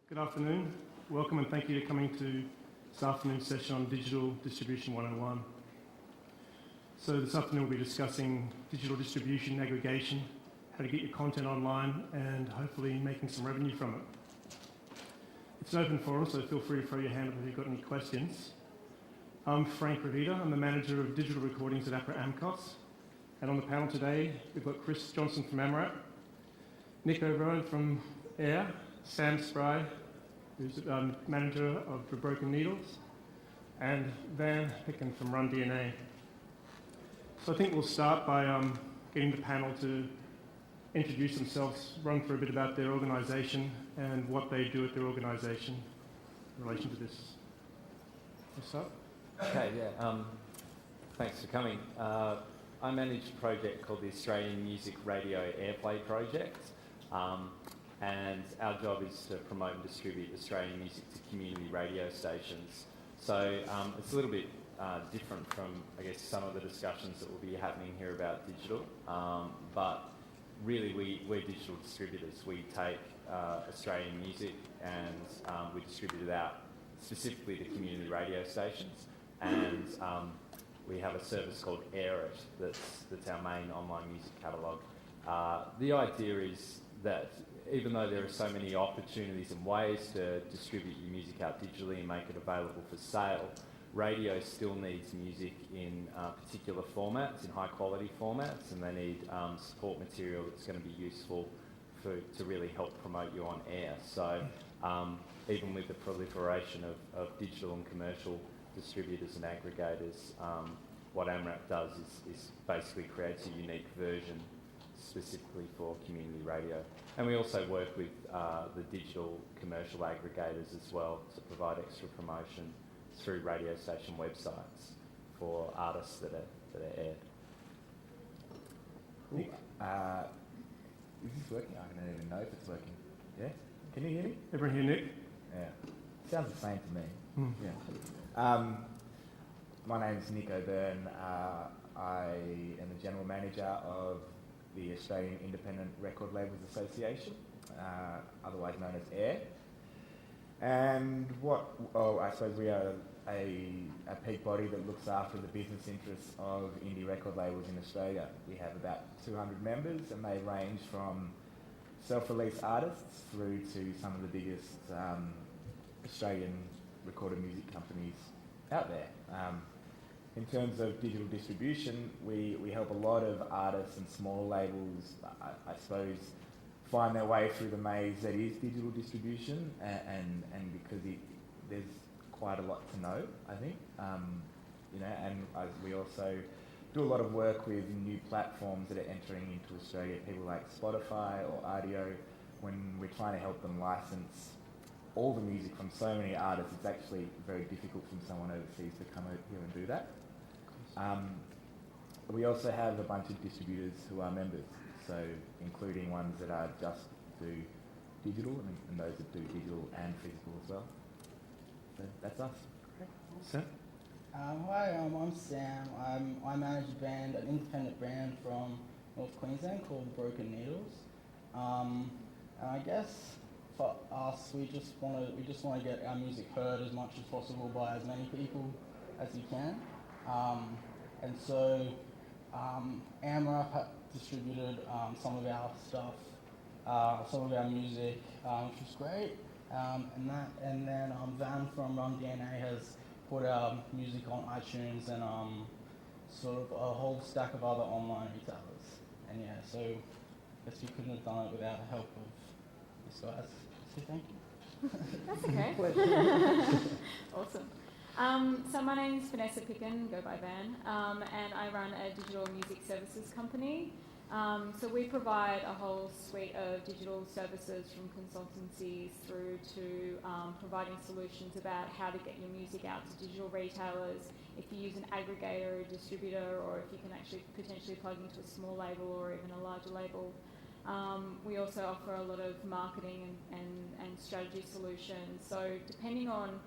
Good afternoon. Welcome and thank you for coming to this afternoon's session on Digital Distribution 101. So this afternoon we'll be discussing digital distribution, aggregation, how to get your content online and hopefully making some revenue from it. It's an open forum, so feel free to throw your hand up if you've got any questions. I'm Frank Roveta. I'm the manager of digital recordings at AMCOS. And on the panel today, we've got Chris Johnson from AMRAP, Nick O'Brien from AIR, Sam Spry, who's manager of The Broken Needles, and Van Picken from Run DNA. So I think we'll start by getting the panel to introduce themselves, run through a bit about their organisation and what they do at their organisation in relation to this. What's up? Okay, thanks for coming. I manage a project called the Australian Music Radio Airplay Project, and our job is to promote and distribute Australian music to community radio stations. So it's a little bit different from, I guess, some of the discussions that will be happening here about digital, but really we're digital distributors. We take Australian music and we distribute it out specifically to community radio stations, and we have a service called Air It that's our main online music catalogue. The idea is that even though there are so many opportunities and ways to distribute your music out digitally and make it available for sale, radio still needs music in particular formats, in high quality formats, and they need support material that's going to be useful to really help promote you on air. So even with the proliferation of digital and commercial distributors and aggregators, what AMRAP does is basically creates a unique version specifically for community radio. And we also work with the digital commercial aggregators as well to provide extra promotion through radio station websites for artists that are aired. Cool. Is this working? I don't even know if it's working. Yeah? Can you hear me? Everyone hear Nick? Yeah. Sounds the same to me. Yeah. My name's Nick O'Byrne. I am the General Manager of the Australian Independent Record Labels Association, otherwise known as AIR. And I suppose we are a peak body that looks after the business interests of indie record labels in Australia. We have about 200 members, and they range from self-release artists through to some of the biggest Australian recorded music companies out there. In terms of digital distribution, we help a lot of artists and small labels, I suppose, find their way through the maze that is digital distribution, and because there's quite a lot to know, I think. We also do a lot of work with new platforms that are entering into Australia, people like Spotify or Audio, when we're trying to help them license all the music from so many artists. It's actually very difficult from someone overseas to come out here and do that. We also have a bunch of distributors who are members, so including ones that are just do digital and those that do digital and physical as well. So that's us. Sam? Hi, I'm Sam. I manage a band, an independent band from North Queensland called Broken Needles. And I guess for us, we just want to get our music heard as much as possible by as many people as you can. And so AMRAP distributed some of our stuff, some of our music, which was great. And then Van from Run DNA has put our music on iTunes and sort of a whole stack of other online retailers. And yeah, so I guess we couldn't have done it without the help of these guys. So thank you. That's okay. Awesome. So my name's Vanessa Picken, go by Van, and I run a digital music services company. So we provide a whole suite of digital services from consultancies through to providing solutions about how to get your music out to digital retailers, if you use an aggregator or a distributor, or if you can actually potentially plug into a small label or even a larger label. We also offer a lot of marketing and strategy solutions. So depending on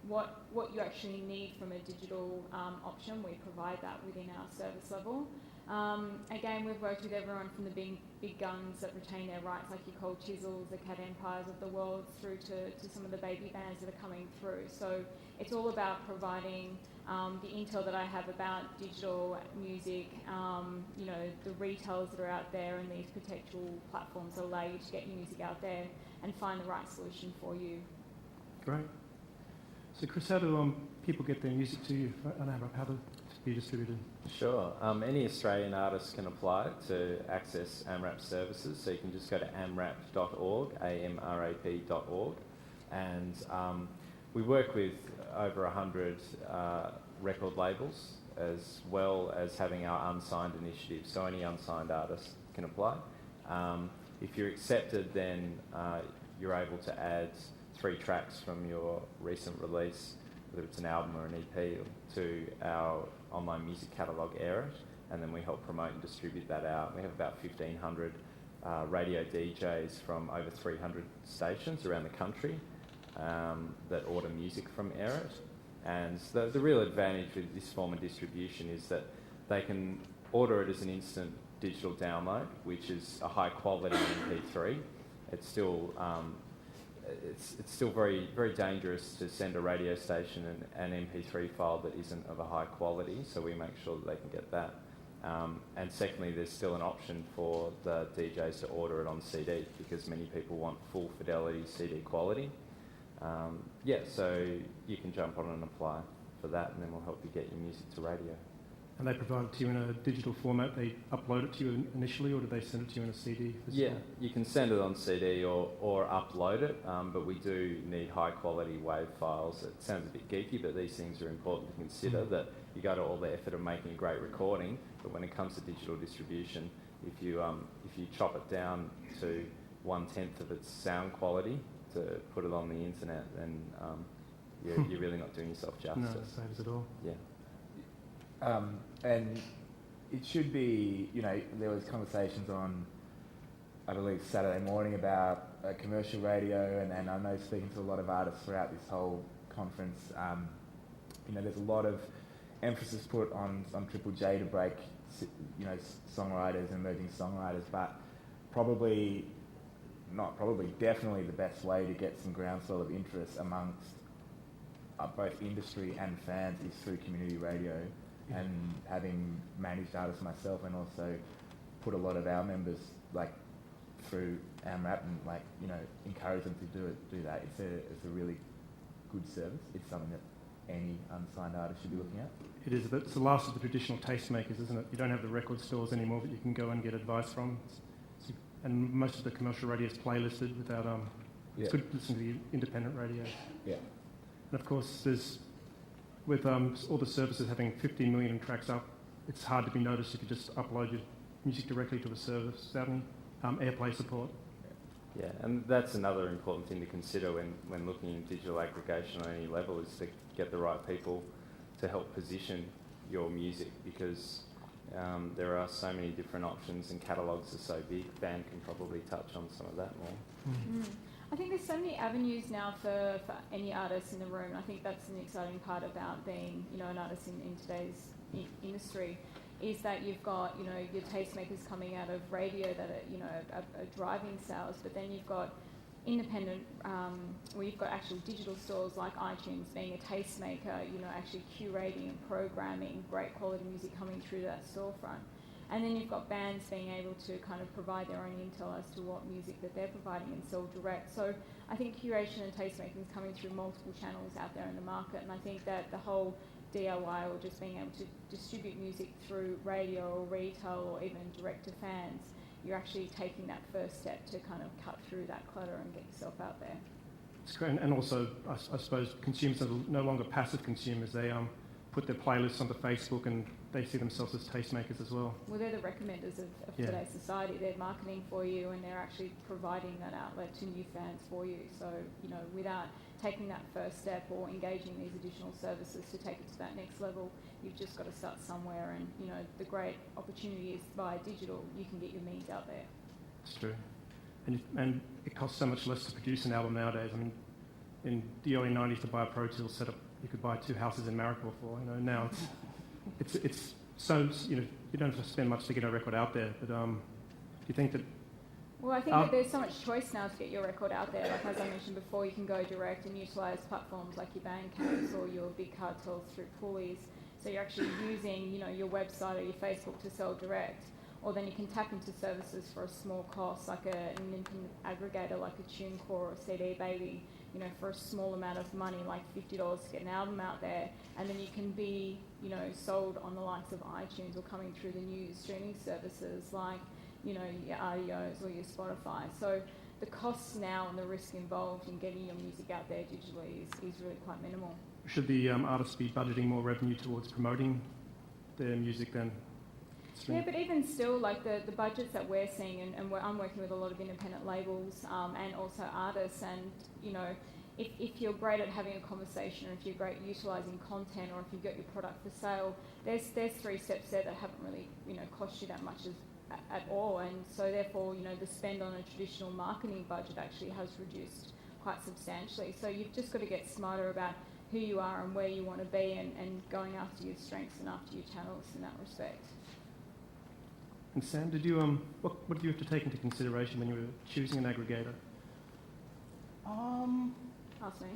what you actually need from a digital option, we provide that within our service level. Again, we've worked with everyone from the big guns that retain their rights, like your Cold Chisels, the Cat Empires of the world, through to some of the baby bands that are coming through. So it's all about providing the intel that I have about digital music, the retailers that are out there, and these potential platforms that allow you to get your music out there and find the right solution for you. Great. So Chris, how do people get their music to you on AMRAP? How to be distributed? Sure. Any Australian artist can apply to access AMRAP services. So you can just go to amrap.org, amrap.org, and we work with over 100 record labels, as well as having our unsigned initiative. So any unsigned artist can apply. If you're accepted, then you're able to add 3 tracks from your recent release, whether it's an album or an EP, to our online music catalogue Era, and then we help promote and distribute that out. We have about 1,500 radio DJs from over 300 stations around the country that order music from Era. And the real advantage with this form of distribution is that they can order it as an instant digital download, which is a high quality MP3. It's still it's still very, very dangerous to send a radio station an MP3 file that isn't of a high quality, so we make sure that they can get that. And secondly, there's still an option for the DJs to order it on CD, because many people want full fidelity CD quality. So you can jump on and apply for that, and then we'll help you get your music to radio. And they provide it to you in a digital format? They upload it to you initially, or do they send it to you in a CD? Yeah, you can send it on CD or upload it, but we do need high quality WAV files. It sounds a bit geeky, but these things are important to consider, that you go to all the effort of making a great recording, but when it comes to digital distribution, if you chop it down to 1/10 of its sound quality to put it on the internet, then you're really not doing yourself justice. No, it saves it all. Yeah. And it should be, there was conversations on, I believe, Saturday morning about commercial radio, and I know speaking to a lot of artists throughout this whole conference, there's a lot of emphasis put on Triple J to break, songwriters and emerging songwriters, but definitely the best way to get some groundswell of interest amongst both industry and fans is through community radio. And having managed artists myself, and also put a lot of our members through AMRAP and encourage them to do that. It's a really good service. It's something that any unsigned artist should be looking at. It is. It's the last of the traditional tastemakers, isn't it? You don't have the record stores anymore that you can go and get advice from. And most of the commercial radio is playlisted without. It's good to listen to the independent radio. Yeah. And of course, with all the services having 15 million tracks up, it's hard to be noticed if you just upload your music directly to a service without any airplay support. Yeah, and that's another important thing to consider when looking at digital aggregation on any level, is to get the right people to help position your music, because there are so many different options and catalogues are so big. Van can probably touch on some of that more. Mm. I think there's so many avenues now for any artist in the room. I think that's an exciting part about being, an artist in today's industry, is that you've got, your tastemakers coming out of radio that are driving sales, but then you've got independent, where you've got actual digital stores like iTunes being a tastemaker, actually curating and programming great quality music coming through that storefront. And then you've got bands being able to kind of provide their own intel as to what music that they're providing and sell direct. So I think curation and tastemaking is coming through multiple channels out there in the market, and I think that the whole DIY, or just being able to distribute music through radio or retail or even direct to fans, you're actually taking that first step to kind of cut through that clutter and get yourself out there. It's great. And also, I suppose consumers are no longer passive consumers. They put their playlists onto Facebook, and they see themselves as tastemakers as well. Well, they're the recommenders of today's society. They're marketing for you, and they're actually providing that outlet to new fans for you. So, without taking that first step or engaging these additional services to take it to that next level, you've just got to start somewhere. And, the great opportunity is via digital, you can get your means out there. It's true. And it costs so much less to produce an album nowadays. I mean, in the early 90s, to buy a Pro Tools setup, you could buy 2 houses in Marrickville for. Now it's So, you don't have to spend much to get a record out there, but do you think that... Well, I think that there's so much choice now to get your record out there. Like as I mentioned before, you can go direct and utilise platforms like your Bandcamps or your big cartels through pulleys. So you're actually using, your website or your Facebook to sell direct. Or then you can tap into services for a small cost, like an independent aggregator, like a TuneCore or a CD Baby, for a small amount of money, like $50 to get an album out there. And then you can be, sold on the likes of iTunes or coming through the new streaming services like, your RDOs or your Spotify. So the costs now and the risk involved in getting your music out there digitally is really quite minimal. Should the artists be budgeting more revenue towards promoting their music than streaming? Yeah, but even still, like the budgets that we're seeing, and I'm working with a lot of independent labels and also artists, and if you're great at having a conversation, or if you're great utilising content, or if you've got your product for sale, there's 3 steps there that haven't really cost you that much at all, and so therefore the spend on a traditional marketing budget actually has reduced quite substantially. So you've just got to get smarter about who you are and where you want to be, and going after your strengths and after your channels in that respect. And Sam, did you what did you have to take into consideration when you were choosing an aggregator? Ask me.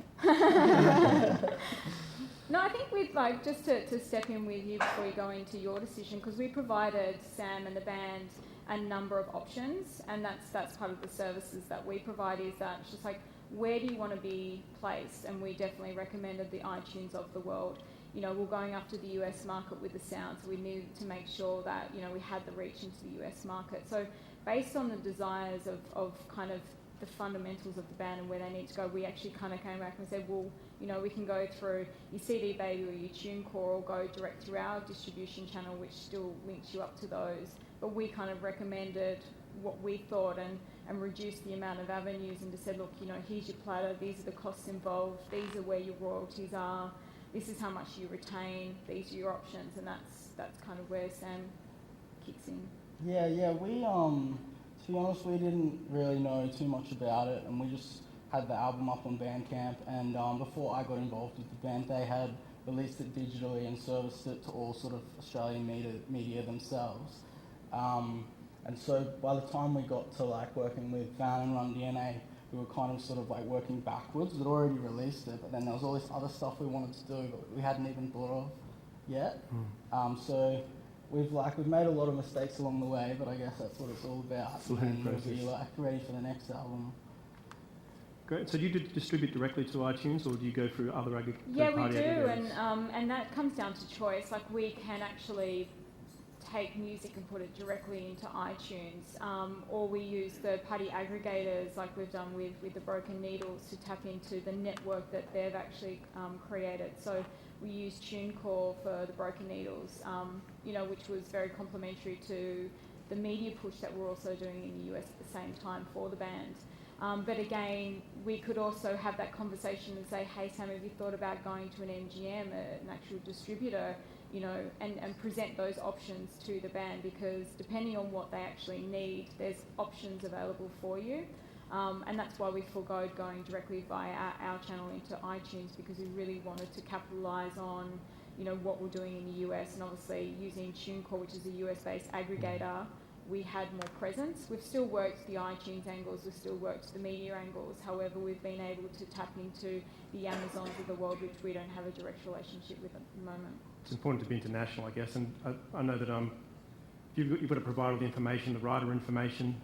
No, I think we'd like just to step in with you before you go into your decision, because we provided Sam and the band a number of options, and that's part of the services that we provide, is that it's just like, where do you want to be placed? And we definitely recommended the iTunes of the world. We're going after the US market with the sound, so we needed to make sure that we had the reach into the US market. So based on the desires of kind of the fundamentals of the band and where they need to go, we actually kind of came back and said, well, we can go through your CD Baby or your TuneCore, or go direct through our distribution channel, which still links you up to those. But we kind of recommended what we thought and reduced the amount of avenues, and just said, look, here's your platter, these are the costs involved, these are where your royalties are, this is how much you retain, these are your options, and that's kind of where Sam kicks in. Yeah, we to be honest, we didn't really know too much about it, and we just had the album up on Bandcamp, and before I got involved with the band, they had released it digitally and serviced it to all sort of Australian media themselves. And so by the time we got to like working with Van and Run DNA, we were kind of sort of like working backwards. We'd already released it, but then there was all this other stuff we wanted to do but we hadn't even thought of yet. So we've made a lot of mistakes along the way, but I guess that's what it's all about. And we'll be like ready for the next album. Great. So do you distribute directly to iTunes, or do you go through other aggregators? Yeah, we do, and that comes down to choice. Like, we can actually take music and put it directly into iTunes, or we use third-party aggregators, like we've done with the Broken Needles, to tap into the network that they've actually created. So we use TuneCore for the Broken Needles, which was very complementary to the media push that we're also doing in the US at the same time for the band. But again, we could also have that conversation and say, hey Sam, have you thought about going to an MGM, an actual distributor, and present those options to the band, because depending on what they actually need, there's options available for you. And that's why we forgoed going directly via our channel into iTunes, because we really wanted to capitalise on, what we're doing in the US, and obviously using TuneCore, which is a US-based aggregator, we had more presence. We've still worked the iTunes angles, we've still worked the media angles. However, we've been able to tap into the Amazons of the world, which we don't have a direct relationship with at the moment. It's important to be international, I guess, and I know that you've got to provide all the information, the writer information,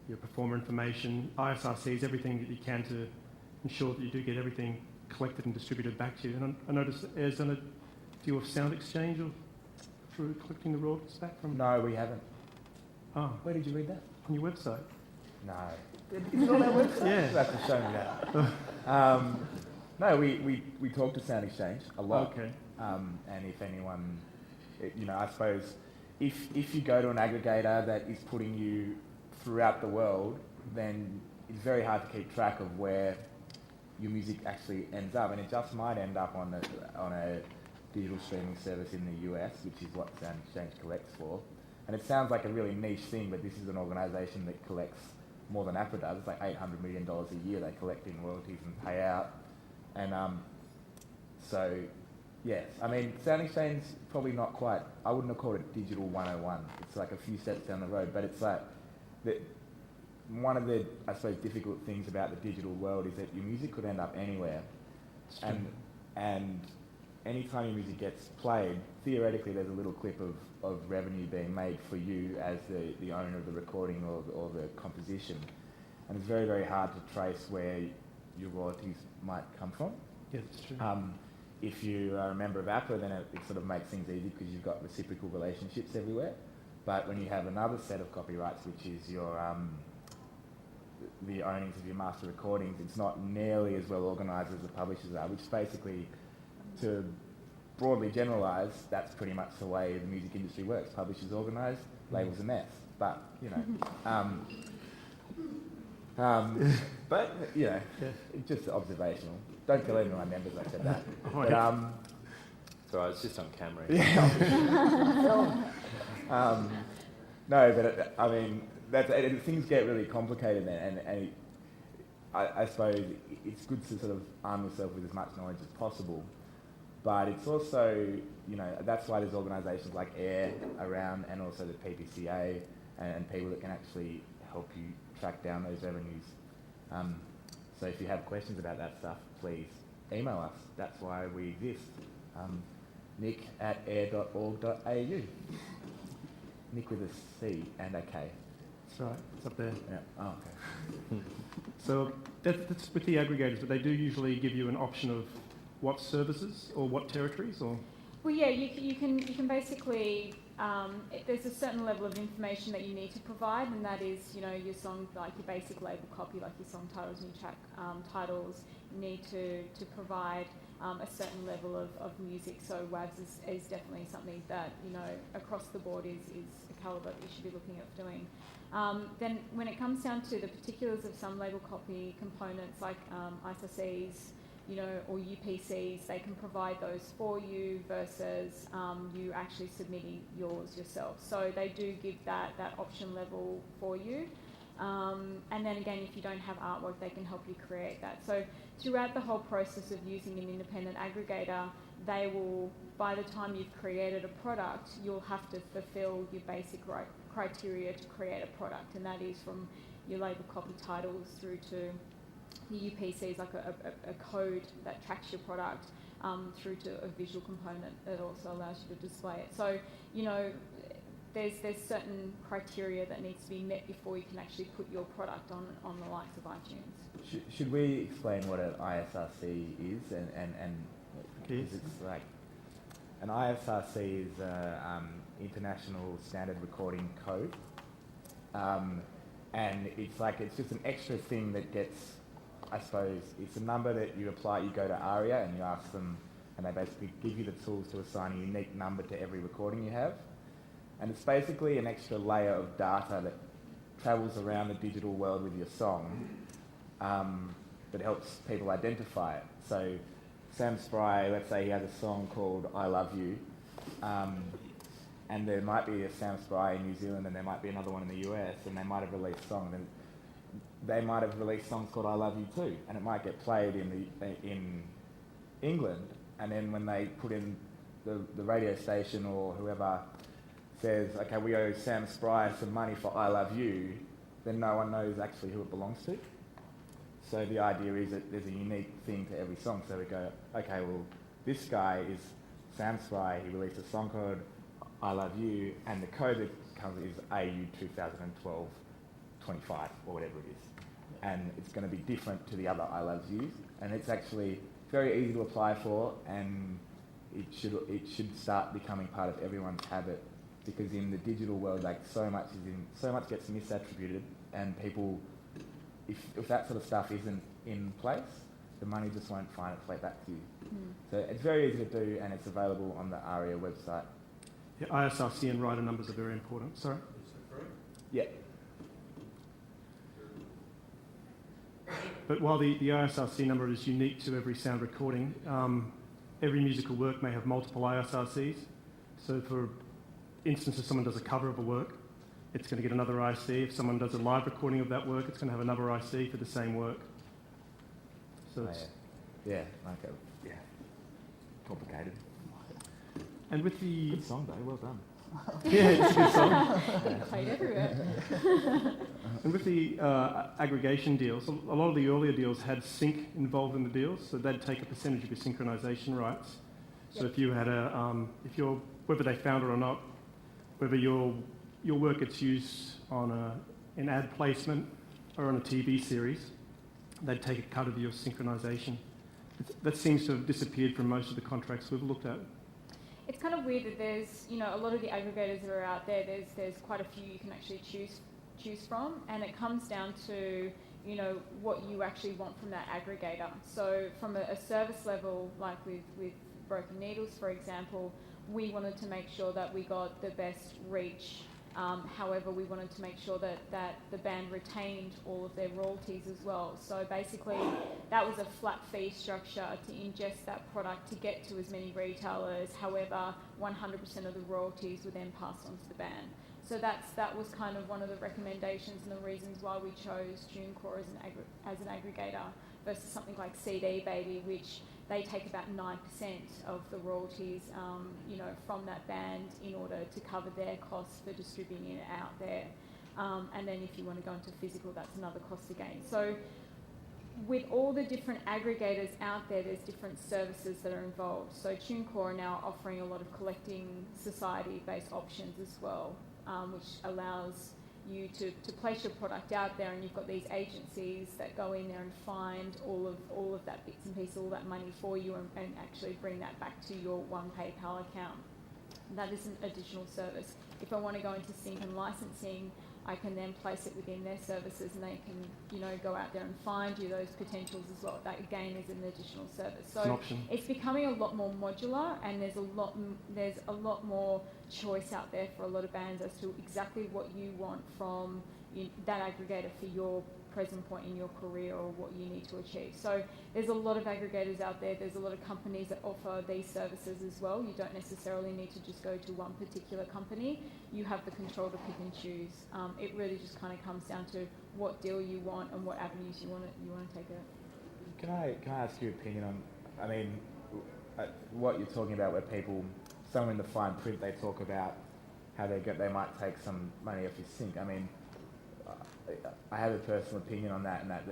your performer information, ISRCs, everything that you can to ensure that you do get everything collected and distributed back to you. And I noticed that Air's done a deal with Sound Exchange through collecting the royalties back from... No, we haven't. Oh, Where did you read that? on your website. No. Is it on our website? Yeah. You have to show me that. No, we talk to Sound Exchange a lot. Okay. And if anyone, I suppose, if you go to an aggregator that is putting you throughout the world, then it's very hard to keep track of where your music actually ends up, and it just might end up on a digital streaming service in the US, which is what Sound Exchange collects for. And it sounds like a really niche thing, but this is an organisation that collects more than APRA does. It's like $800 million a year they collect in royalties and pay out. And so Yes, I mean, sound exchange probably not quite. I wouldn't have called it digital 101. It's like a few steps down the road, but it's like one of the, I suppose, difficult things about the digital world is that your music could end up anywhere, and anytime your music gets played, theoretically there's a little clip of revenue being made for you as the owner of the recording or the composition, and it's very, very hard to trace where your royalties might come from. Yeah, that's true. If you are a member of APA, then it sort of makes things easy because you've got reciprocal relationships everywhere. But when you have another set of copyrights, which is your the ownings of your master recordings, it's not nearly as well organised as the publishers are, which basically, to broadly generalise, that's pretty much the way the music industry works. Publishers organise, labels a mess. But, you know, but, you know, it's just observational. Don't tell any of my members I said that. But, Sorry, it's just on camera. No, but I mean, things get really complicated then, and I suppose it's good to sort of arm yourself with as much knowledge as possible. But it's also, you know, that's why there's organisations like AIR around, and also the PPCA, and people that can actually help you track down those revenues. So if you have questions about that stuff, please email us. That's why we exist. nick@air.org.au. Nick with a C and a K. That's right, it's up there. Yeah. Oh, okay. So that's with the aggregators, but they do usually give you an option of what services or what territories, or? Well, yeah, you can basically, there's a certain level of information that you need to provide, and that is, you know, your song, like your basic label copy, like your song titles and your track titles. You need to provide a certain level of music. So WAVs is definitely something that, you know, across the board is a calibre that you should be looking at doing. Then when it comes down to the particulars of some label copy components like ISRCs, you know, or UPCs, they can provide those for you versus you actually submitting yours yourself. So they do give that option level for you. And then again, if you don't have artwork, they can help you create that. So throughout the whole process of using an independent aggregator, they will, by the time you've created a product, you'll have to fulfill your basic criteria to create a product, and that is from your label copy titles through to your UPCs, like a code that tracks your product, through to a visual component that also allows you to display it. So, you know, there's certain criteria that needs to be met before you can actually put your product on the likes of iTunes. Should we explain what an ISRC is and Yes. it's like an ISRC is International Standard Recording Code, and it's just an extra thing that gets, I suppose, it's a number that you apply. You go to ARIA and you ask them, and they basically give you the tools to assign a unique number to every recording you have. And it's basically an extra layer of data that travels around the digital world with your song, that helps people identify it. So Sam Spry, let's say he has a song called I Love You, and there might be a Sam Spry in New Zealand and there might be another one in the US, and they might have released songs, and they might have released songs called I Love You Too, and it might get played in England, and then when they put in the radio station or whoever says, okay, we owe Sam Spry some money for I Love You, then no one knows actually who it belongs to. So the idea is that there's a unique thing to every song. So we go, okay, well, this guy is Sam Spry. He released a song called I Love You, and the code that comes is AU 2012 25 or whatever it is. And it's going to be different to the other I Love Yous. And it's actually very easy to apply for, and it should start becoming part of everyone's habit, because in the digital world, like so much gets misattributed, and people, if that sort of stuff isn't in place, the money just won't find its way back to you. So it's very easy to do, and it's available on the ARIA website. Yeah, ISRC and writer numbers are very important. Sorry? Yeah. But while the ISRC number is unique to every sound recording, every musical work may have multiple ISRCs. So for instance, if someone does a cover of a work, it's going to get another IC. If someone does a live recording of that work, it's going to have another IC for the same work. So it's Yeah, like yeah, complicated. And with the... Good song though, well done. Yeah, it's a good song. Getting played everywhere. And with the aggregation deals, a lot of the earlier deals had sync involved in the deals, so they'd take a percentage of your synchronization rights. So Yep. if you had whether they found it or not, whether your work gets used on an ad placement or on a TV series, they'd take a cut of your synchronization. That seems to have disappeared from most of the contracts we've looked at. It's kind of weird that there's, a lot of the aggregators that are out there, there's quite a few you can actually choose from, and it comes down to, what you actually want from that aggregator. So from a service level, like with Broken Needles, for example, we wanted to make sure that we got the best reach. However, we wanted to make sure that the band retained all of their royalties as well. So basically, that was a flat fee structure to ingest that product to get to as many retailers. However, 100% of the royalties were then passed on to the band. So that was kind of one of the recommendations and the reasons why we chose TuneCore as an aggregator versus something like CD Baby, which they take about 9% of the royalties, from that band in order to cover their costs for distributing it out there. And then if you want to go into physical, that's another cost again. So with all the different aggregators out there, there's different services that are involved. So TuneCore are now offering a lot of collecting society-based options as well, which allows you to place your product out there, and you've got these agencies that go in there and find all of that bits and pieces, all that money for you, and actually bring that back to your one PayPal account. And that is an additional service. If I want to go into sync and licensing, I can then place it within their services, and they can, go out there and find you those potentials as well. That again is an additional service. So It's an option. it's becoming a lot more modular, and there's a lot more choice out there for a lot of bands as to exactly what you want from that aggregator for your present point in your career or what you need to achieve. So there's a lot of aggregators out there. There's a lot of companies that offer these services as well. You don't necessarily need to just go to one particular company. You have the control to pick and choose. It really just kind of comes down to what deal you want and what avenues you want to take it. Can I ask your opinion on, what you're talking about, where people, somewhere in the fine print, they talk about how they might take some money off your sync. I have a personal opinion on that, and that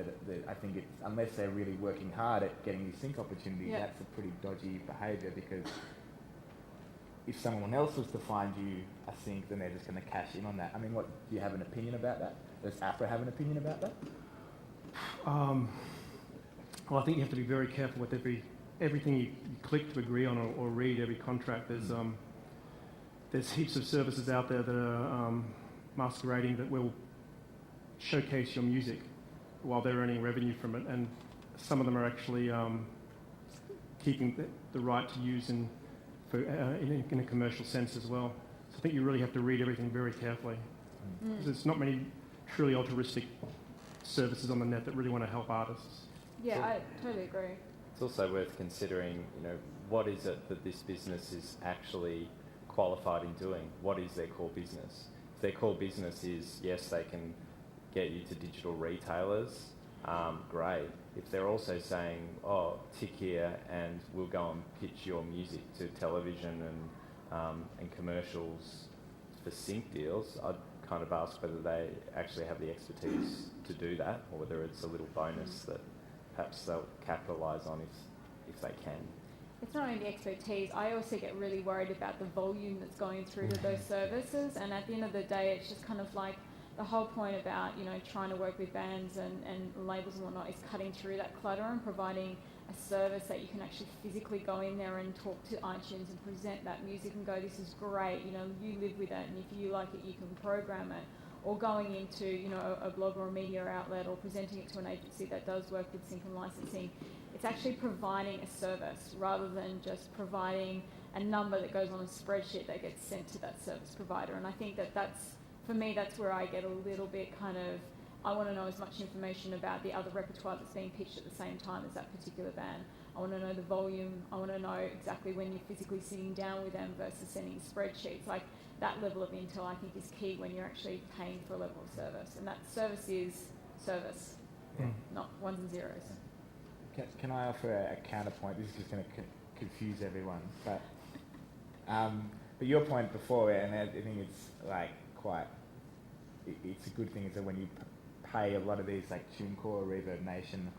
I think it's, unless they're really working hard at getting you sync opportunities, Yeah. that's a pretty dodgy behaviour, because if someone else was to find you a sync, then they're just going to cash in on that. Do you have an opinion about that? Does APRA have an opinion about that? Well, I think you have to be very careful with everything you click to agree on or read every contract. There's heaps of services out there that are masquerading that will showcase your music while they're earning revenue from it, and some of them are actually keeping the right to use in a commercial sense as well. So I think you really have to read everything very carefully. Because there's not many truly altruistic services on the net that really want to help artists. Yeah, I totally agree. It's also worth considering, what is it that this business is actually qualified in doing? What is their core business? If their core business is, yes, they can get you to digital retailers, great. If they're also saying, tick here and we'll go and pitch your music to television and commercials for sync deals, I'd kind of ask whether they actually have the expertise to do that, or whether it's a little bonus that perhaps they'll capitalise on if they can. It's not only the expertise, I also get really worried about the volume that's going through to those services, and at the end of the day, it's just kind of like the whole point about, trying to work with bands and labels and whatnot is cutting through that clutter and providing a service that you can actually physically go in there and talk to iTunes and present that music and go, this is great, you live with it, and if you like it, you can program it. Or going into, a blog or a media outlet, or presenting it to an agency that does work with sync and licensing. It's actually providing a service rather than just providing a number that goes on a spreadsheet that gets sent to that service provider. And I think for me, that's where I get a little bit I want to know as much information about the other repertoire that's being pitched at the same time as that particular band. I want to know the volume. I want to know exactly when you're physically sitting down with them versus sending spreadsheets. Like, that level of intel, I think, is key when you're actually paying for a level of service. And that service is service, not ones and zeros. Can I offer a counterpoint? This is just going to confuse everyone, but But your point before, and I think it's like quite, it's a good thing, is that when you pay a lot of these like TuneCore or Reverb Nation,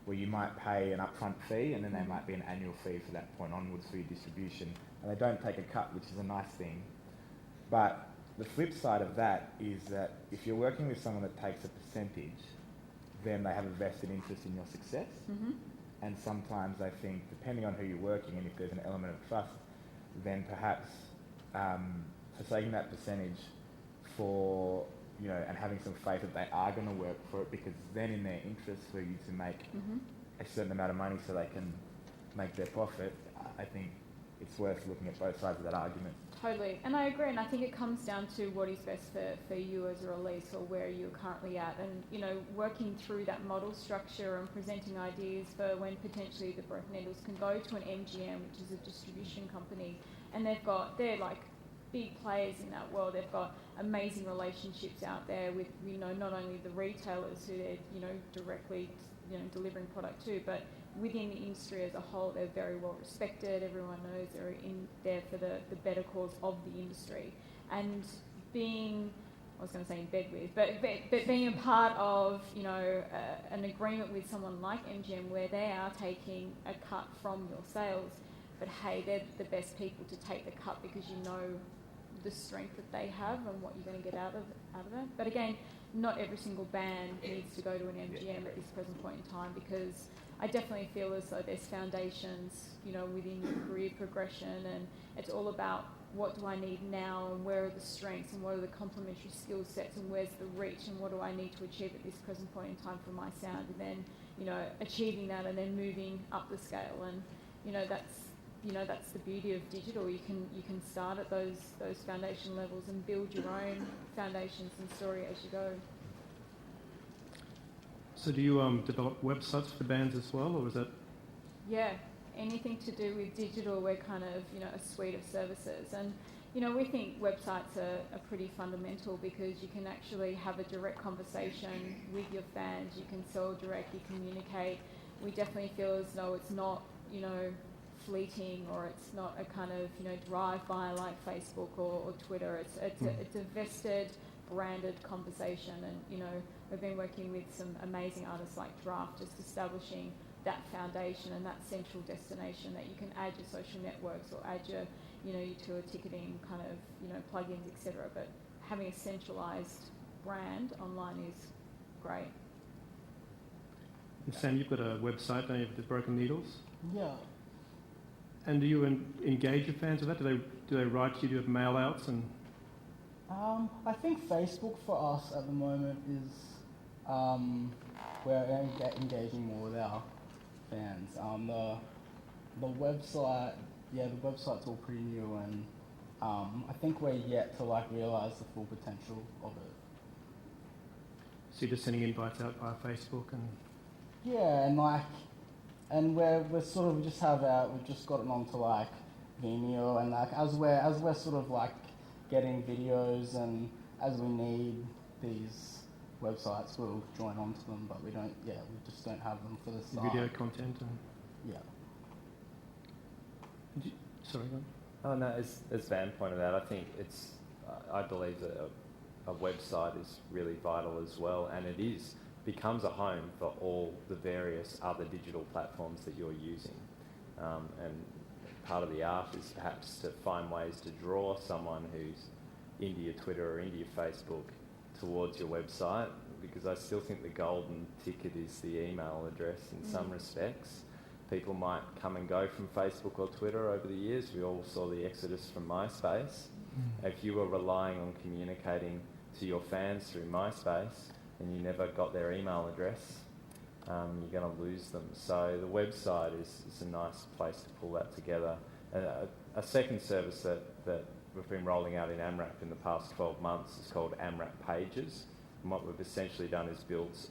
where you might pay an upfront fee and then there might be an annual fee for that point onwards for your distribution, and they don't take a cut, which is a nice thing. But the flip side of that is that if you're working with someone that takes a percentage, then they have a vested interest in your success. And sometimes I think, depending on who you're working and if there's an element of trust, then perhaps forsaking that percentage for, you know, and having some faith that they are going to work for it, because then in their interest for you to make a certain amount of money so they can make their profit, I think it's worth looking at both sides of that argument. Totally, and I agree, and I think it comes down to what is best for you as a release, or where you're currently at, and, you know, working through that model structure and presenting ideas for when potentially the Broken Needles can go to an MGM, which is a distribution company, and they're like big players in that world. They've got amazing relationships out there with, you know, not only the retailers who they're, you know, directly, you know, delivering product to, but within the industry as a whole, they're very well respected. Everyone knows they're in there for the better cause of the industry. And being, I was going to say in bed with, but being a part of, you know, an agreement with someone like MGM where they are taking a cut from your sales, but hey, they're the best people to take the cut because you know the strength that they have and what you're going to get out of it. But again, not every single band needs to go to an MGM at this present point in time, because I definitely feel as though there's foundations, you know, within your career progression, and it's all about what do I need now, and where are the strengths, and what are the complementary skill sets, and where's the reach, and what do I need to achieve at this present point in time for my sound, and then, you know, achieving that and then moving up the scale. And, you know, that's the beauty of digital. You can start at those foundation levels and build your own foundations and story as you go. So do you develop websites for bands as well, or is that? Yeah, anything to do with digital, we're kind of, you know, a suite of services. And, you know, we think websites are pretty fundamental because you can actually have a direct conversation with your fans. You can sell direct, you communicate. We definitely feel as though it's not, you know, fleeting, or it's not a kind of, you know, drive-by like Facebook or Twitter. It's a vested, branded conversation. And, you know, we've been working with some amazing artists like Draft, just establishing that foundation and that central destination that you can add your social networks or add your, you know, your tour ticketing kind of, you know, plugins, etc. But having a centralized brand online is great. And Sam, you've got a website, don't you, with the Broken Needles? Yeah. And do you engage your fans with that? Do they write to you? Do you have mail outs? And I think Facebook for us at the moment is we're engaging more with our fans. The website, the website's all pretty new, and I think we're yet to like realise the full potential of it. So you're just sending invites out via Facebook and. Yeah, and we're sort of we've just gotten onto like Vimeo, and like as we're sort of like getting videos, and as we need these websites, we'll join onto them, but we just don't have them for the start. Video content and. Yeah. Sorry, go on. Oh no, as Van pointed out, I think I believe that a website is really vital as well, and it becomes a home for all the various other digital platforms that you're using. And part of the art is perhaps to find ways to draw someone who's into your Twitter or into your Facebook towards your website, because I still think the golden ticket is the email address in some respects. People might come and go from Facebook or Twitter over the years. We all saw the exodus from MySpace. If you were relying on communicating to your fans through MySpace and you never got their email address, you're going to lose them. So the website is a nice place to pull that together. A second service that we've been rolling out in AMRAP in the past 12 months is called AMRAP Pages. And what we've essentially done is built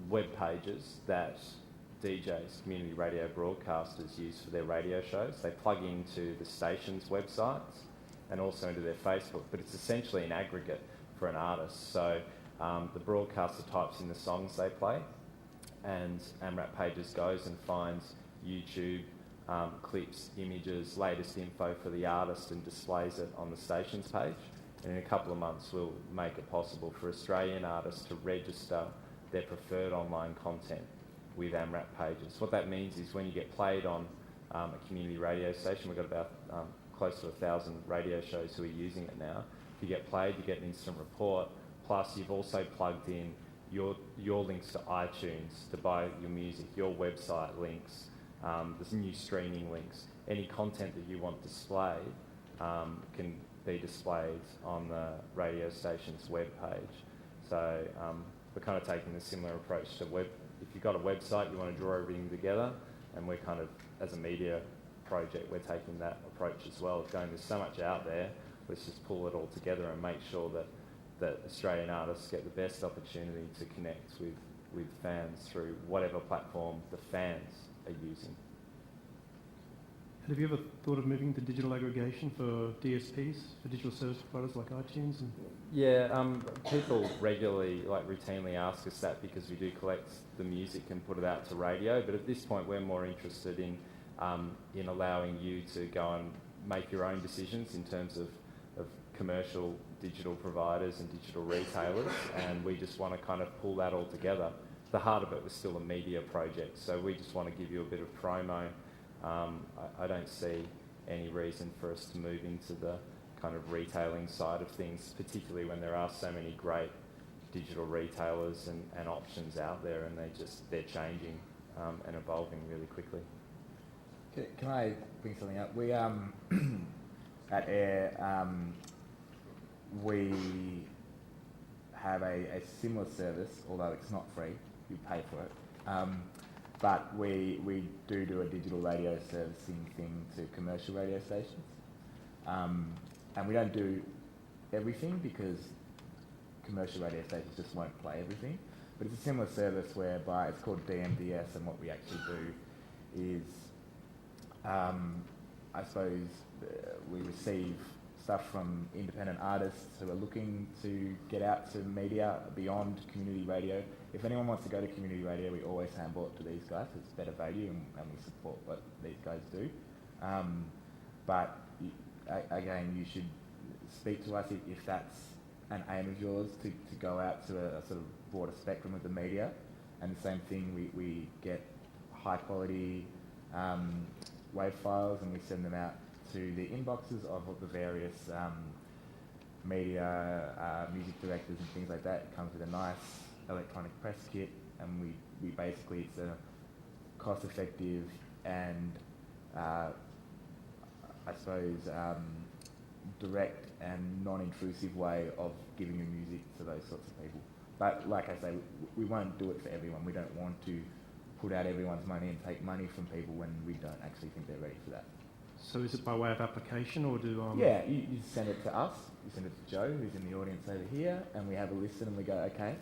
web pages that DJs, community radio broadcasters, use for their radio shows. They plug into the station's websites and also into their Facebook, but it's essentially an aggregate for an artist. So the broadcaster types in the songs they play, and AMRAP Pages goes and finds YouTube clips, images, latest info for the artist and displays it on the station's page. And in a couple of months, we'll make it possible for Australian artists to register their preferred online content with AMRAP pages. What that means is when you get played on a community radio station, we've got about close to 1,000 radio shows who are using it now. If you get played, you get an instant report. Plus, you've also plugged in your links to iTunes to buy your music, your website links, there's new streaming links. Any content that you want displayed can be displayed on the radio station's web page. So we're kind of taking a similar approach to web. If you've got a website, you want to draw everything together, and we're kind of, as a media project, we're taking that approach as well, of going, there's so much out there, let's just pull it all together and make sure that Australian artists get the best opportunity to connect with fans through whatever platform the fans are using. Have you ever thought of moving to digital aggregation for DSPs, for digital service providers like iTunes? And Yeah, people regularly, routinely ask us that because we do collect the music and put it out to radio. But at this point, we're more interested in allowing you to go and make your own decisions in terms of commercial digital providers and digital retailers, and we just want to kind of pull that all together. The heart of it was still a media project, so we just want to give you a bit of promo. I don't see any reason for us to move into the kind of retailing side of things, particularly when there are so many great digital retailers and options out there, and they're changing and evolving really quickly. Can I bring something up? We at AIR we have a similar service, although it's not free. You pay for it. But we do a digital radio servicing thing to commercial radio stations. And we don't do everything because commercial radio stations just won't play everything. But it's a similar service whereby it's called DMDS, and what we actually do is, I suppose, we receive stuff from independent artists who are looking to get out to media beyond community radio. If anyone wants to go to community radio, we always handball it to these guys. It's better value, and we support what these guys do. But again, you should speak to us if that's an aim of yours to go out to a sort of broader spectrum of the media. And the same thing, we get high quality WAV files, and we send them out to the inboxes of the various media, music directors and things like that. It comes with a nice electronic press kit, and we basically, it's a cost-effective and I suppose direct and non-intrusive way of giving your music to those sorts of people. But like I say, we won't do it for everyone. We don't want to put out everyone's money and take money from people when we don't actually think they're ready for that. so is it by way of application, or do... Yeah, you send it to us, you send it to Joe, who's in the audience over here, and we have a listen and we go, okay.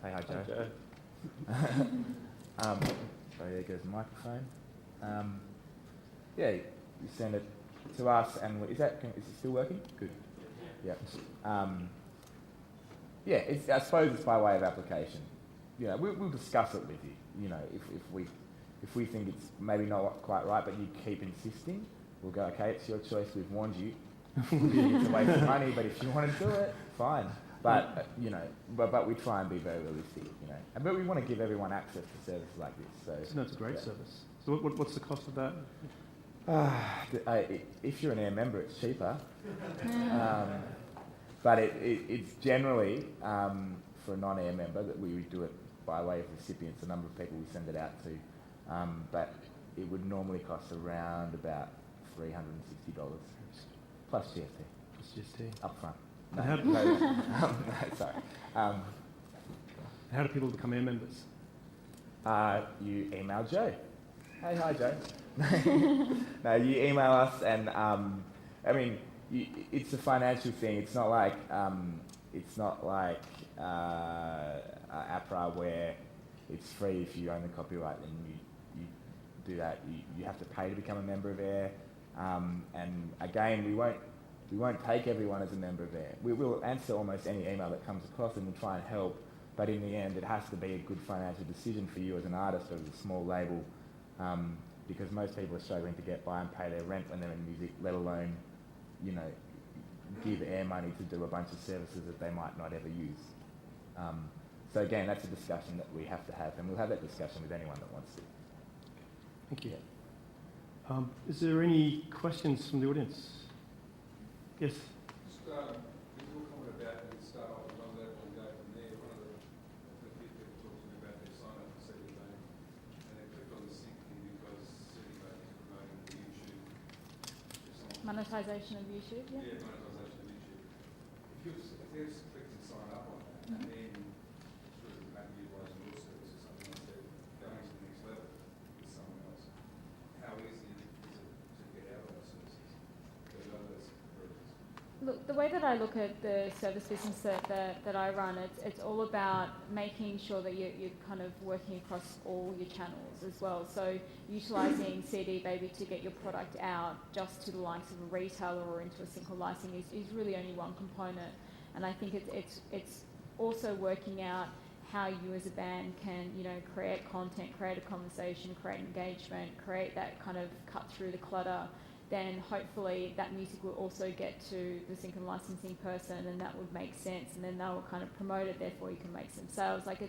Hey, hi, Joe. So there goes the microphone. Yeah, you send it to us, and is it still working? Good. Yeah. Yeah, I suppose it's by way of application. You know, we'll discuss it with you. You know, if we think it's maybe not quite right, but you keep insisting, we'll go, okay, it's your choice. We've warned you. It's a waste of money, but if you want to do it, fine. But you know, but we try and be very realistic. You know, but we want to give everyone access to services like this. So it's a great service. So what's the cost of that? If you're an AIR member, it's cheaper. But it's generally, for a non-AIR member, that we would do it by way of recipients, the number of people we send it out to. But it would normally cost around about $360 plus GST. Plus GST. Up front. And Sorry. How do people become AIR members? You email Joe. Hey, hi Joe. No, you email us, and I mean, it's a financial thing. It's not like APRA where it's free if you own the copyright, and you do that. You have to pay to become a member of AIR. And again, we won't take everyone as a member of AIR. We will answer almost any email that comes across, and we'll try and help. But in the end, it has to be a good financial decision for you as an artist or as a small label. because most people are struggling to get by and pay their rent when they're in music, let alone, you know, give air money to do a bunch of services that they might not ever use. So again, that's a discussion that we have to have, and we'll have that discussion with anyone that wants to. Thank you. Is there any questions from the audience? Yes. Just with your comment about you start off at one level and go from there, one of the few people talked to me about their sign up for CD-Bank and they clicked on the sync thing because CD-Bank is promoting the YouTube. Monetization of YouTube, yeah. Yeah, monetization of YouTube. If they've clicked and sign up on that and then sort of maybe utilising your service or something like that, going to the next level with someone else, how easy is it to get out of those services? Those others versions? Look, the way that I look at the service business that I run, it's all about making sure that you're kind of working across all your channels as well. So utilising CD Baby to get your product out just to the likes of a retailer or into a single licensing is really only one component. And I think it's also working out how you as a band can, you know, create content, create a conversation, create engagement, create that kind of cut through the clutter. Then hopefully that music will also get to the sync and licensing person, and that would make sense, and then they will kind of promote it, therefore you can make some sales. Like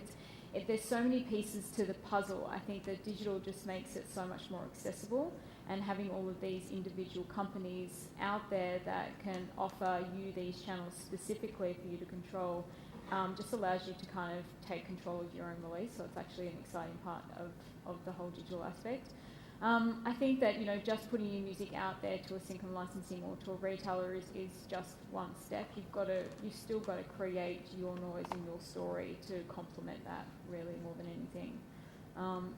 there's so many pieces to the puzzle. I think that digital just makes it so much more accessible, and having all of these individual companies out there that can offer you these channels specifically for you to control just allows you to kind of take control of your own release. So it's actually an exciting part of the whole digital aspect. I think that, you know, just putting your music out there to a sync and licensing or to a retailer is just one step. You've still got to create your noise and your story to complement that really more than anything.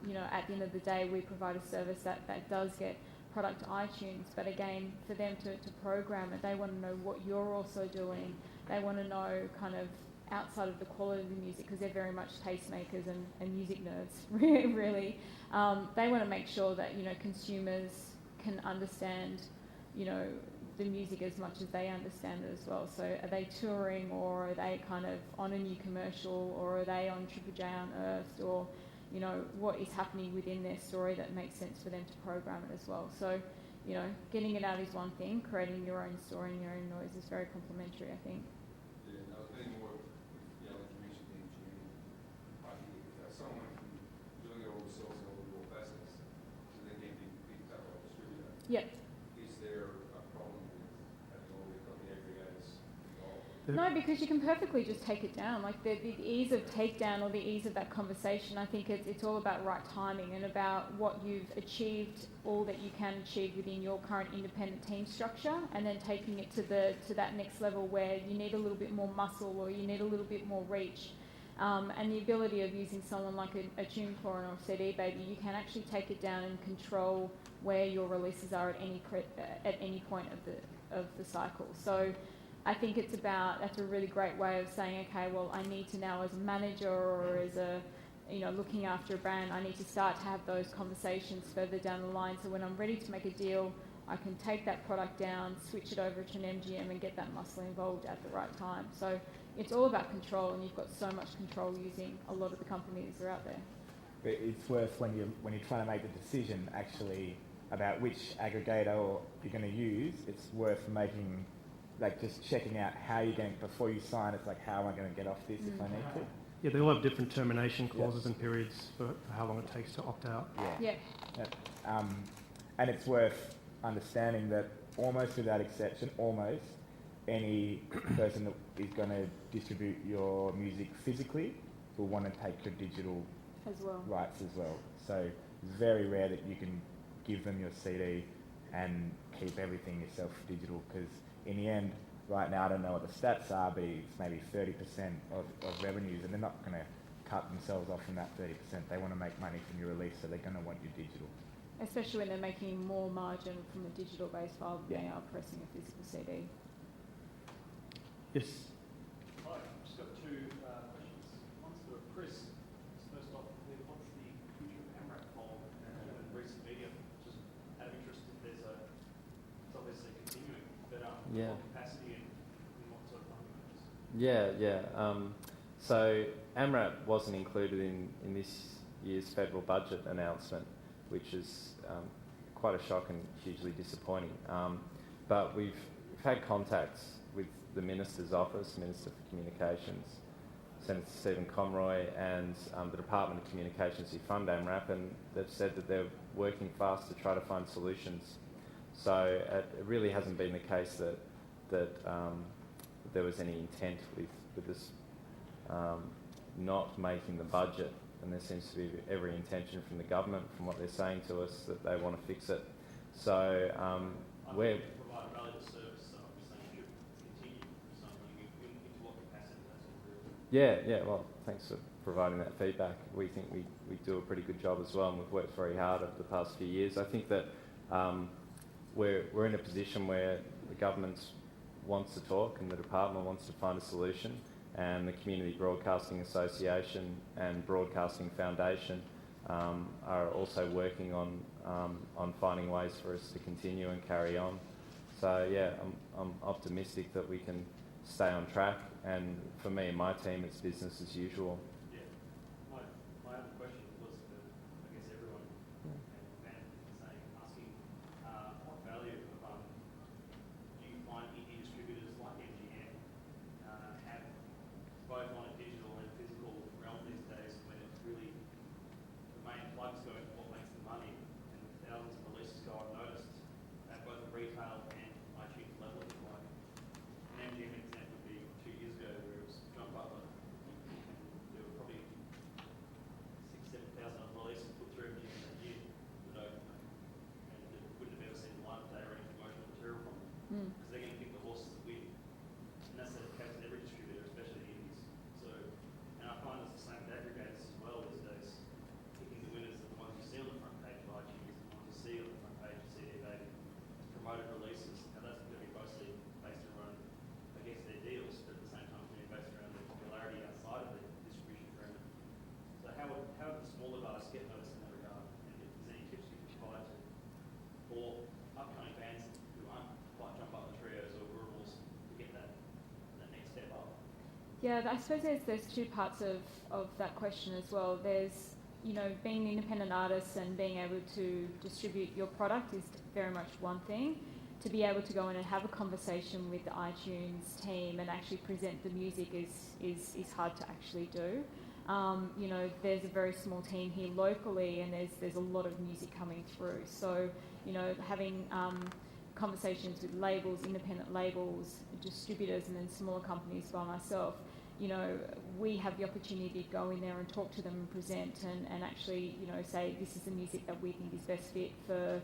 You know, at the end of the day, we provide a service that does get product to iTunes, but again, for them to program it, they want to know what you're also doing. They want to know kind of outside of the quality of the music, because they're very much tastemakers and music nerds, really. They want to make sure that, you know, consumers can understand, you know, the music as much as they understand it as well. So are they touring, or are they kind of on a new commercial, or are they on Triple J Unearthed, or, you know, what is happening within their story that makes sense for them to program it as well. So, you know, getting it out is one thing, creating your own story and your own noise is very complementary, I think. Yeah, I was thinking more, you know, like you mentioned the engineering. I think if someone from doing it all themselves and all the real facets, so they can be picked up by a distributor. Yep. Is there a problem with having already got the aggregators involved? No, because you can perfectly just take it down. Like the ease of takedown or the ease of that conversation, I think it's all about right timing and about what you've achieved, all that you can achieve within your current independent team structure, and then taking it to that next level where you need a little bit more muscle or you need a little bit more reach. And the ability of using someone like a TuneCore or a CD Baby, you can actually take it down and control where your releases are at any point of the cycle. So I think that's a really great way of saying, okay, well, I need to now, as a manager or as a, you know, looking after a brand, I need to start to have those conversations further down the line. So when I'm ready to make a deal, I can take that product down, switch it over to an MGM and get that muscle involved at the right time. So it's all about control, and you've got so much control using a lot of the companies that are out there. But it's worth when you're trying to make the decision actually about which aggregator you're going to use. It's worth making, like, just checking out how you're going before you sign. It's like, how am I going to get off this if I need to? Yeah, they all have different termination clauses and periods for how long it takes to opt out. Yeah. And it's worth understanding that almost without exception, any person that is going to distribute your music physically will want to take your digital As well. rights as well. So it's very rare that you can give them your CD and keep everything yourself digital, because in the end, right now, I don't know what the stats are, but it's maybe 30% of revenues, and they're not going to cut themselves off from that 30%. They want to make money from your release, so they're going to want your digital. Especially when they're making more margin from a digital-based file than they are pressing a physical CD. Yes. Hi, I've just got two questions. One's for Chris. First off, what's the future of AMRAP poll in recent media? Just out of interest, if there's it's obviously continuing, but what capacity and what sort of funding? So AMRAP wasn't included in this year's federal budget announcement, which is quite a shock and hugely disappointing. But we've had contacts with the Minister's Office, Minister for Communications, Senator Stephen Conroy, and the Department of Communications who fund AMRAP, and they've said that they're working fast to try to find solutions. So it really hasn't been the case that there was any intent with this not making the budget, and there seems to be every intention from the government, from what they're saying to us, that they want to fix it. So we're... provide a valuable service, so I'm saying it should continue something into what capacity that's all. Yeah, well, thanks for providing that feedback. We think we do a pretty good job as well, and we've worked very hard over the past few years. I think that we're in a position where the government wants to talk and the department wants to find a solution, and the Community Broadcasting Association and Broadcasting Foundation are also working on finding ways for us to continue and carry on. So yeah, I'm optimistic that we can stay on track, and for me and my team, it's business as usual. Yeah. My other question was for, I guess, everyone, and Van asking, what value do you find indie distributors like MGM have both on a digital and physical realm these days, when it's really the main plugs go into what makes the money, and thousands of releases go unnoticed at both the retail and iTunes level, if you like. An MGM example would be 2 years ago, where it was John Butler, and there were probably 6,000-7,000 releases put through MGM that year that opened them, and they wouldn't have ever seen the light of day or any promotional material from them, because they're going to pick the horses that win. And that's the case with every distributor, especially the indies. So, and I find it's the same with aggregators as well these days. Picking the winners are the ones you see on the front page of iTunes, the ones you see on the front page of CD Baby. It's promoted releases. Now that's going to be mostly based around, I guess, their deals, but at the same time it's going to be based around their popularity outside of the distribution agreement. So how would the smaller guys get noticed in that regard? And if there's any tips you could provide for upcoming bands who aren't quite John Butler trios or Rurals to get that next step up? Yeah, I suppose there's two parts of that question as well. There's, being an independent artist and being able to distribute your product is very much one thing. To be able to go in and have a conversation with the iTunes team and actually present the music is hard to actually do. There's a very small team here locally, and there's a lot of music coming through. So, having conversations with labels, independent labels, distributors, and then smaller companies by myself, we have the opportunity to go in there and talk to them and present and actually, say this is the music that we think is best fit for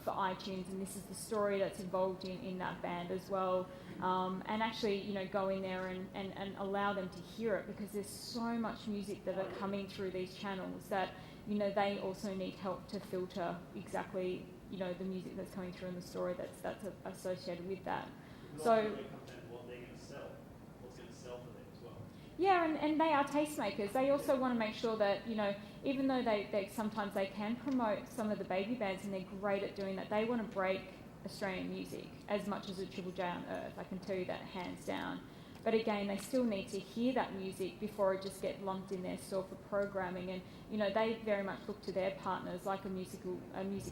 iTunes, and this is the story that's involved in that band as well. And actually, go in there and allow them to hear it, because there's so much music that are coming through these channels that, they also need help to filter exactly, the music that's coming through and the story that's associated with that. So It comes down to what they're going to sell, what's going to sell for them as well. yeah, and they are tastemakers. They also want to make sure that, even though they sometimes they can promote some of the baby bands and they're great at doing that, they want to break Australian music as much as a Triple J on Earth. I can tell you that hands down. But again, they still need to hear that music before it just gets lumped in their store for programming. And, they very much look to their partners, like a music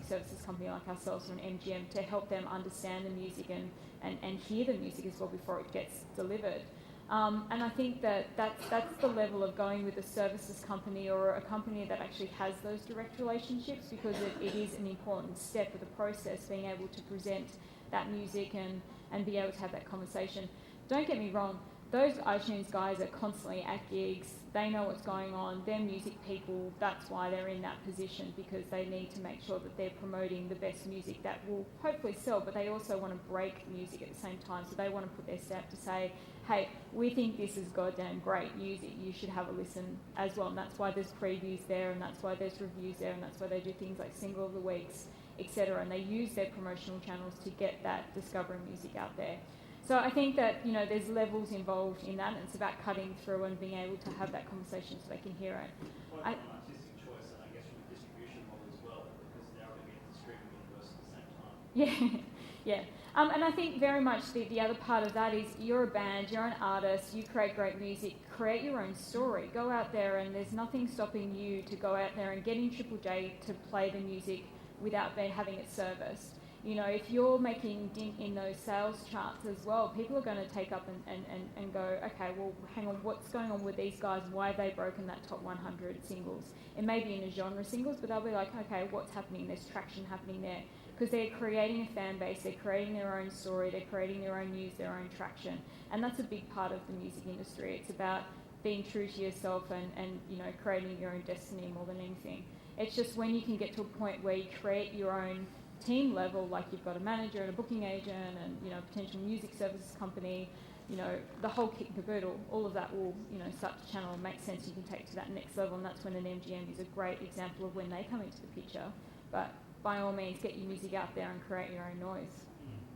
services company like ourselves from MGM, to help them understand the music and hear the music as well before it gets delivered. And I think that's the level of going with a services company or a company that actually has those direct relationships, because it is an important step of the process, being able to present that music and be able to have that conversation. Don't get me wrong, those iTunes guys are constantly at gigs. They know what's going on. They're music people. That's why they're in that position, because they need to make sure that they're promoting the best music that will hopefully sell, but they also want to break music at the same time. So they want to put their stamp to say, hey, we think this is goddamn great music. You should have a listen as well. And that's why there's previews there, and that's why there's reviews there, and that's why they do things like single of the weeks, etc. And they use their promotional channels to get that discovering music out there. So I think that, there's levels involved in that, and it's about cutting through and being able to have that conversation so they can hear it. Both from an artistic choice and I guess from a distribution model as well, because they're up against the streaming universe at the same time. Yeah. And I think very much the other part of that is you're a band, you're an artist, you create great music, create your own story. Go out there, and there's nothing stopping you to go out there and getting Triple J to play the music without having it serviced. You know, if you're making dint in those sales charts as well, people are going to take up and go, okay, well, hang on, what's going on with these guys? Why have they broken that top 100 singles? It may be in a genre singles, but they'll be like, okay, what's happening? There's traction happening there. Because they're creating a fan base, they're creating their own story, they're creating their own news, their own traction. And that's a big part of the music industry. It's about being true to yourself and you know, creating your own destiny more than anything. It's just when you can get to a point where you create your own team level, like you've got a manager and a booking agent and, you know, potential music services company, you know, the whole kit and caboodle, all of that will, you know, start to channel and make sense. You can take to that next level, and that's when an MGM is a great example of when they come into the picture. But by all means, get your music out there and create your own noise.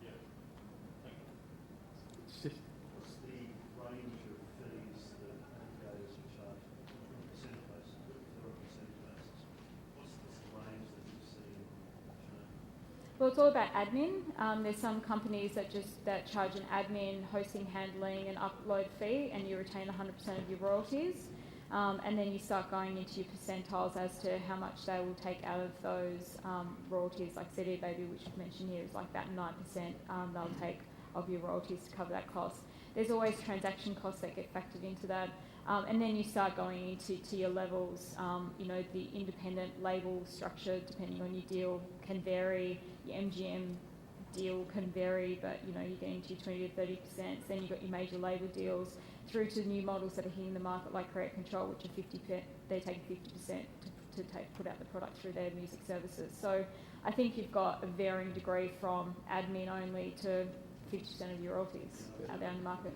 Yeah. Thank you. It's just, What's the range of fees that aggregators will charge on a percentage basis, or a percentage basis? What's the range that you've seen? Well, it's all about admin. There's some companies that charge an admin, hosting, handling, and upload fee, and you retain 100% of your royalties. And then you start going into your percentiles as to how much they will take out of those royalties. Like CD Baby, which I've mentioned here, is like that 9% they'll take of your royalties to cover that cost. There's always transaction costs that get factored into that. And then you start going into your levels. You know, the independent label structure, depending on your deal, can vary. Your MGM deal can vary, but you know, you're getting to 20 to 30%. Then you've got your major label deals, through to new models that are hitting the market like Create Control, which are 50%. They're taking 50% to put out the product through their music services. So I think you've got a varying degree from admin only to 50% of your royalties out there in the market.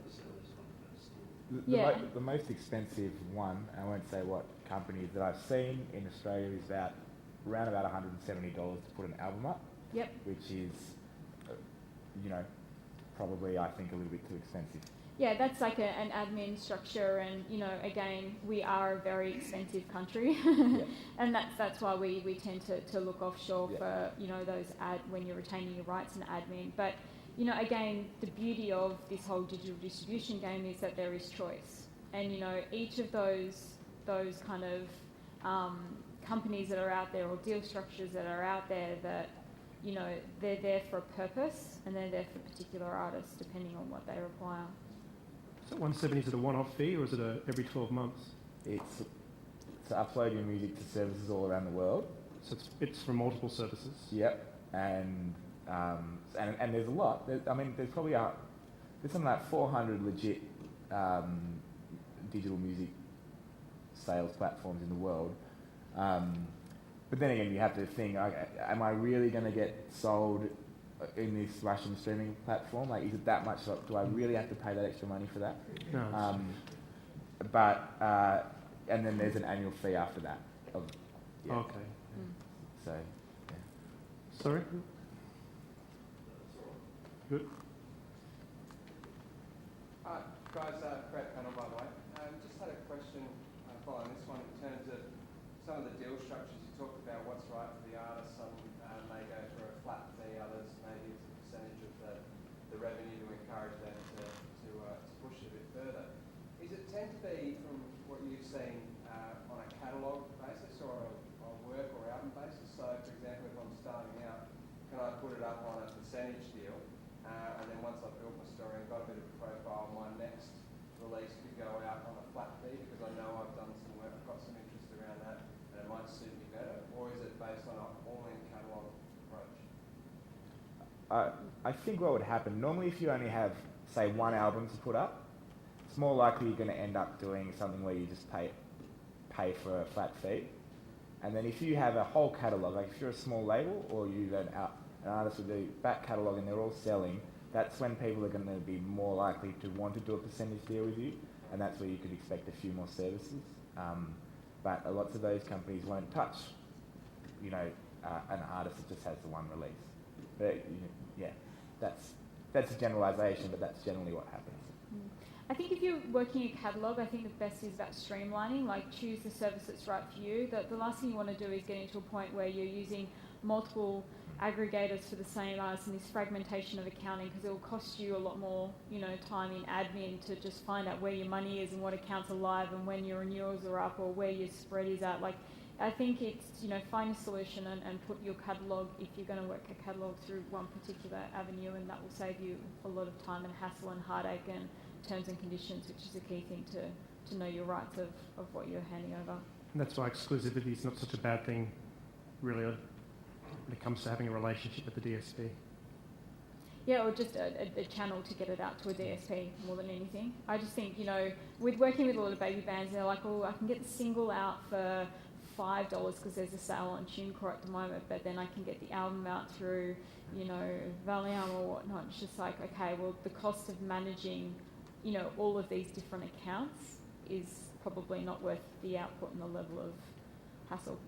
The most expensive one, I won't say what company, that I've seen in Australia is around about $170 to put an album up. Yep. Which is, you know, probably I think a little bit too expensive. Yeah, that's like an admin structure, and you know, again, we are a very expensive country, Yeah. and that's why we tend to look offshore Yeah. for, you know, those when you're retaining your rights in admin. But you know, again, the beauty of this whole digital distribution game is that there is choice, and you know, each of those kind of companies that are out there, or deal structures that are out there, that you know, they're there for a purpose, and they're there for particular artists depending on what they require. so 170, is it a one-off fee or is it every 12 months? It's to upload your music to services all around the world. So it's for multiple services. Yep, and there's a lot. There's probably there's something like 400 legit digital music sales platforms in the world. But then again, you have to think, okay, am I really going to get sold in this Russian streaming platform? Like, is it that much? Do I really have to pay that extra money for that? No. And then there's an annual fee after that. Yeah. Okay. So, yeah. Sorry? Good. Guys, great panel, by the way. Just had a question following this one in terms of some of the deal structures. You talked about what's right for the artist. Some may go for a flat fee, others maybe it's a percentage of the revenue to encourage them to push it a bit further. Is it tend to be, from what you've seen, on a catalogue basis or a work or album basis? So, for example, if I'm starting out, can I put it up on a percentage deal, and then once I've built my story and got a bit of a profile, my next release could go out on a flat fee because I know I've done some work, I've got some interest around that, and it might suit me better? Or is it based on an all-in catalogue approach? I think what would happen, normally if you only have, say, one album to put up, it's more likely you're going to end up doing something where you just pay for a flat fee. And then if you have a whole catalogue, like if you're a small label or you've an artist with a back catalogue and they're all selling, that's when people are going to be more likely to want to do a percentage deal with you, and that's where you could expect a few more services. But lots of those companies won't touch, you know, an artist that just has the one release. But yeah, that's a generalisation, but that's generally what happens. I think if you're working a catalogue, I think the best is about streamlining, like choose the service that's right for you. The last thing you want to do is get into a point where you're using multiple aggregators for the same artists and this fragmentation of accounting, because it will cost you a lot more, time in admin to just find out where your money is and what accounts are live and when your renewals are up or where your spread is at. Like, I think it's, find a solution and put your catalogue, if you're going to work a catalogue, through one particular avenue, and that will save you a lot of time and hassle and heartache and terms and conditions, which is a key thing to know your rights of what you're handing over. And that's why exclusivity is not such a bad thing, really, when it comes to having a relationship with the DSP. Yeah, or just a channel to get it out to a DSP more than anything. I just think, with working with a lot of baby bands, they're like, oh, I can get the single out for $5 because there's a sale on TuneCore at the moment, but then I can get the album out through, Valium or whatnot. It's just like, okay, well, the cost of managing, all of these different accounts is probably not worth the output and the level of hassle.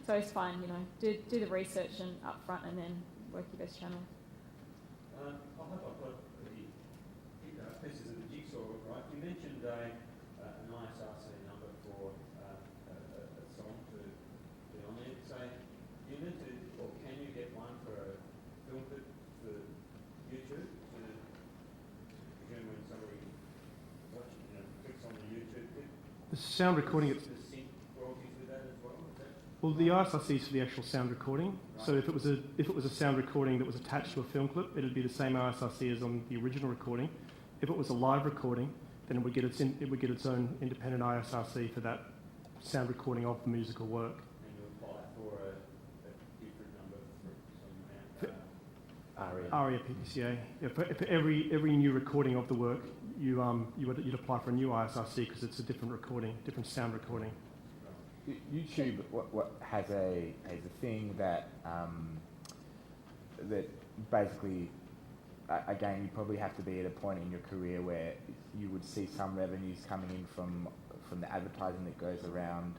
So it's fine, do the research and upfront and then work your best channel. I hope I've got the pieces of the jigsaw right. You mentioned an ISRC number for a song to be on there. So you need to, or can you get one for a film clip for YouTube? Again, when somebody watching, clicks on the YouTube clip. The sound recording, The sync royalties with that as well? Is that well, the ISRC is for the actual sound recording. Right. So if it was a sound recording that was attached to a film clip, it'd be the same ISRC as on the original recording. If it was a live recording, then it would get its own independent ISRC for that sound recording of the musical work. And you apply for a different number for some ARIA. ARIA PPCA. Yeah, for every new recording of the work, you'd apply for a new ISRC because it's a different recording, different sound recording. YouTube what has a thing that that basically, again, you probably have to be at a point in your career where you would see some revenues coming in from the advertising that goes around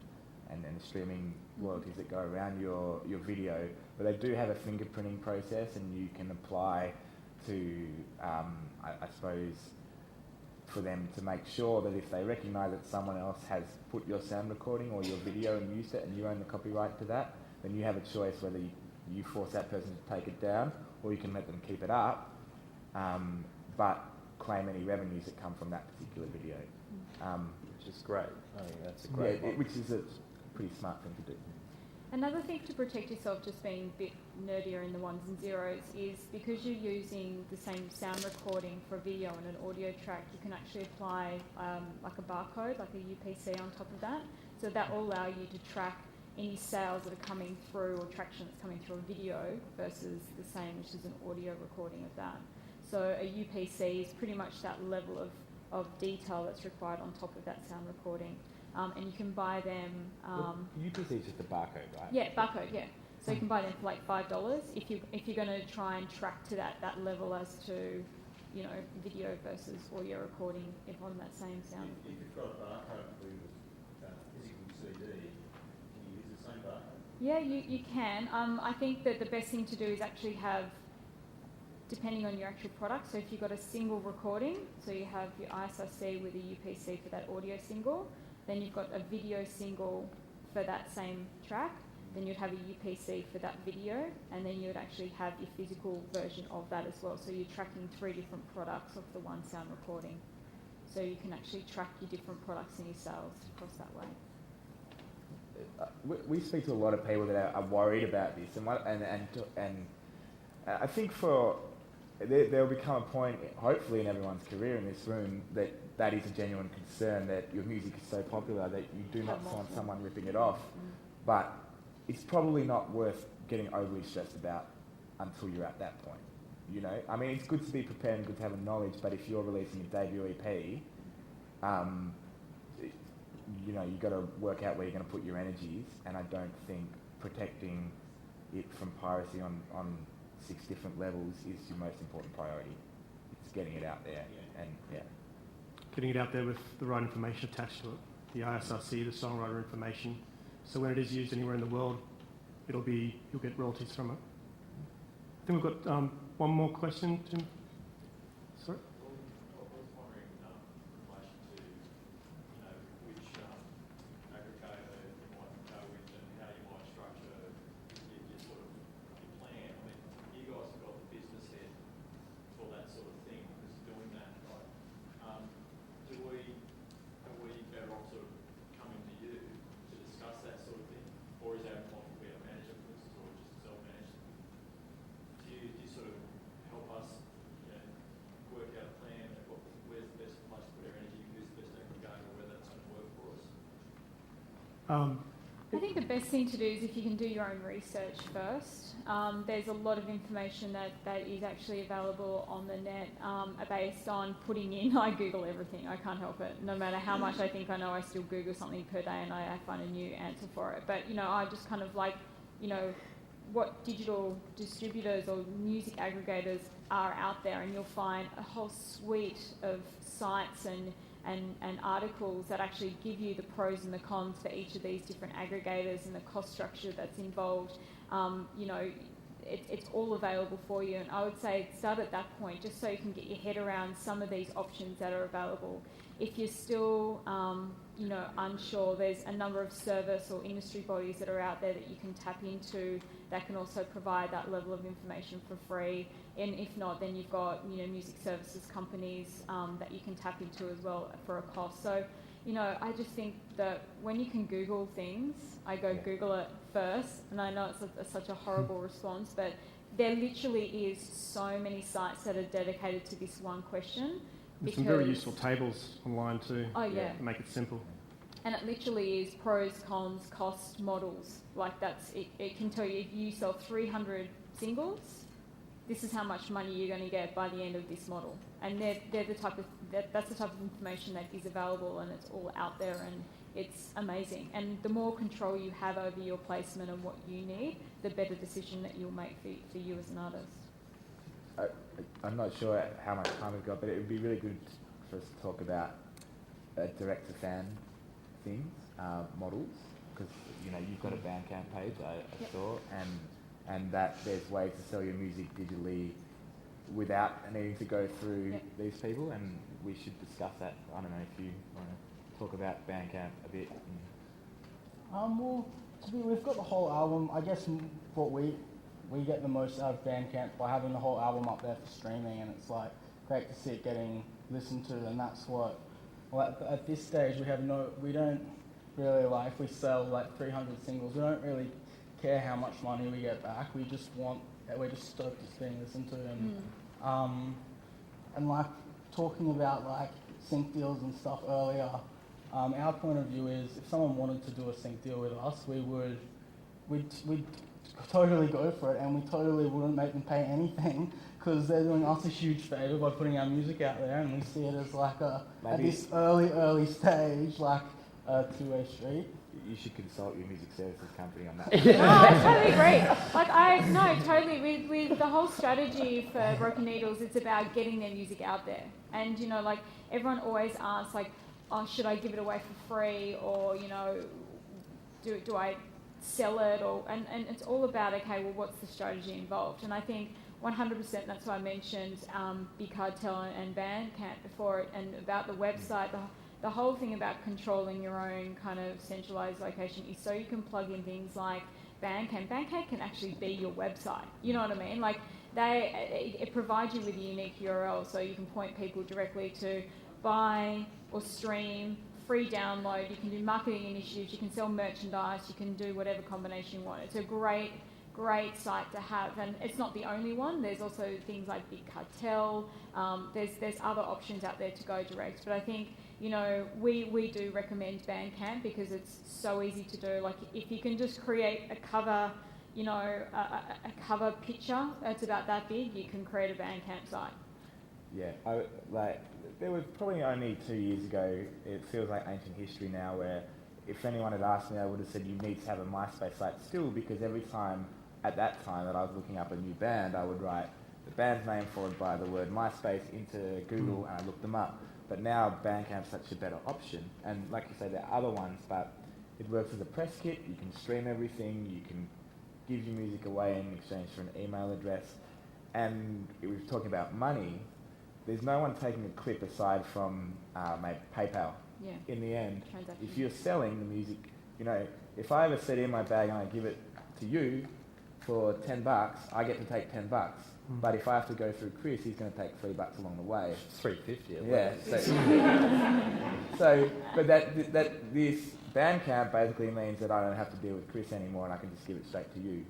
and the streaming royalties that go around your video. But they do have a fingerprinting process, and you can apply to, I suppose, for them to make sure that if they recognise that someone else has put your sound recording or your video and used it and you own the copyright to that, then you have a choice whether you force that person to take it down or you can let them keep it up, but claim any revenues that come from that particular video. Which is great. I think that's a great one. Which is a pretty smart thing to do. Another thing to protect yourself, just being a bit nerdier in the ones and zeros, is because you're using the same sound recording for a video and an audio track, you can actually apply like a barcode, like a UPC on top of that. So that will allow you to track any sales that are coming through or traction that's coming through a video versus the same, which is an audio recording of that. So a UPC is pretty much that level of detail that's required on top of that sound recording. And you can buy them... UPC is just a barcode, right? Yeah, barcode, yeah. So you can buy them for like $5 if you're going to try and track to that level as to, video versus audio recording if on that same sound. If you've got a barcode with physical CD, can you use the same barcode? Yeah, you can. I think that the best thing to do is actually have, depending on your actual product, so if you've got a single recording, so you have your ISRC with a UPC for that audio single, then you've got a video single for that same track, then you'd have a UPC for that video, and then you would actually have your physical version of that as well. So you're tracking 3 different products of the one sound recording. So you can actually track your different products and your sales across that way. We speak to a lot of people that are worried about this, and I think there'll become a point, hopefully in everyone's career in this room, that is a genuine concern, that your music is so popular that you do not want someone ripping it off. But it's probably not worth getting overly stressed about until you're at that point. I mean, it's good to be prepared and good to have a knowledge, but if you're releasing a debut EP, you've got to work out where you're going to put your energies, and I don't think protecting it from piracy on 6 different levels is your most important priority. It's getting it out there, and Getting it out there with the right information attached to it, the ISRC, the songwriter information. So when it is used anywhere in the world, you'll get royalties from it. I think we've got one more question, Tim. Sorry? I was wondering in relation to, which aggregator you might go with and how you might structure your sort of your plan. I I think the best thing to do is if you can do your own research first. There's a lot of information that is actually available on the net based on putting in. I Google everything. I can't help it. No matter how much I think I know, I still Google something per day and I find a new answer for it. But, I just kind of like, what digital distributors or music aggregators are out there, and you'll find a whole suite of sites and articles that actually give you the pros and the cons for each of these different aggregators and the cost structure that's involved. It's all available for you, and I would say start at that point just so you can get your head around some of these options that are available. If you're still unsure, there's a number of service or industry bodies that are out there that you can tap into that can also provide that level of information for free. And if not, then you've got music services companies that you can tap into as well for a cost. So I just think that when you can Google things, I go Google it first, and I know it's such a horrible response, but there literally is so many sites that are dedicated to this one question. There's some very useful tables online too. Oh yeah. To make it simple. And it literally is pros, cons, cost models. Like that's it. It can tell you if you sell 300 singles, this is how much money you're going to get by the end of this model. And they're the type of that's the type of information that is available, and it's all out there, and it's amazing. And the more control you have over your placement and what you need, the better decision that you'll make for you as an artist. I'm not sure how much time we've got, but it would be really good for us to talk about direct-to-fan things, models, because you've got a Bandcamp page, I saw, and that there's ways to sell your music digitally without needing to go through these people, and we should discuss that. I don't know if you want to talk about Bandcamp a bit. Well, we've got the whole album. I guess what we get the most out of Bandcamp by having the whole album up there for streaming, and it's like great to see it getting listened to, and that's what. Well, at this stage, we don't really like if we sell like 300 singles. We don't really care how much money we get back. We're just stoked it's being listened to, and like talking about like sync deals and stuff earlier. Our point of view is if someone wanted to do a sync deal with us, we'd totally go for it, and we totally wouldn't make them pay anything because they're doing us a huge favour by putting our music out there, and we see it as like at this early stage, like a two-way street. You should consult your music services company on that. No, I totally agree. Totally. With the whole strategy for Broken Needles, it's about getting their music out there. And, like, everyone always asks, like, oh, should I give it away for free? Or, do I sell it? And it's all about, okay, well, what's the strategy involved? And I think 100%, that's why I mentioned Big Cartel and Bandcamp before, and about the website. The whole thing about controlling your own kind of centralized location is so you can plug in things like Bandcamp. Bandcamp can actually be your website. You know what I mean? Like it provides you with a unique URL, so you can point people directly to buy or stream, free download. You can do marketing initiatives. You can sell merchandise. You can do whatever combination you want. It's a great site to have, and it's not the only one. There's also things like Big Cartel. There's other options out there to go direct, but I think we do recommend Bandcamp because it's so easy to do. Like if you can just create a cover, a cover picture that's about that big, you can create a Bandcamp site. Yeah, there was probably only 2 years ago. It feels like ancient history now, where if anyone had asked me, I would have said you need to have a MySpace site still, because every time at that time that I was looking up a new band, I would write the band's name followed by the word MySpace into Google, and I looked them up. But now Bandcamp's such a better option, and like you say, there are other ones, but it works as a press kit. You can stream everything, you can give your music away in exchange for an email address, and we were talking about money. There's no one taking a clip aside from maybe PayPal. Yeah. In the end, Transaction. if you're selling the music, if I have a CD in my bag and I give it to you for $10, I get to take $10. But if I have to go through Chris, he's going to take $3 along the way. $3.50. Yeah. But this Bandcamp basically means that I don't have to deal with Chris anymore, and I can just give it straight to you.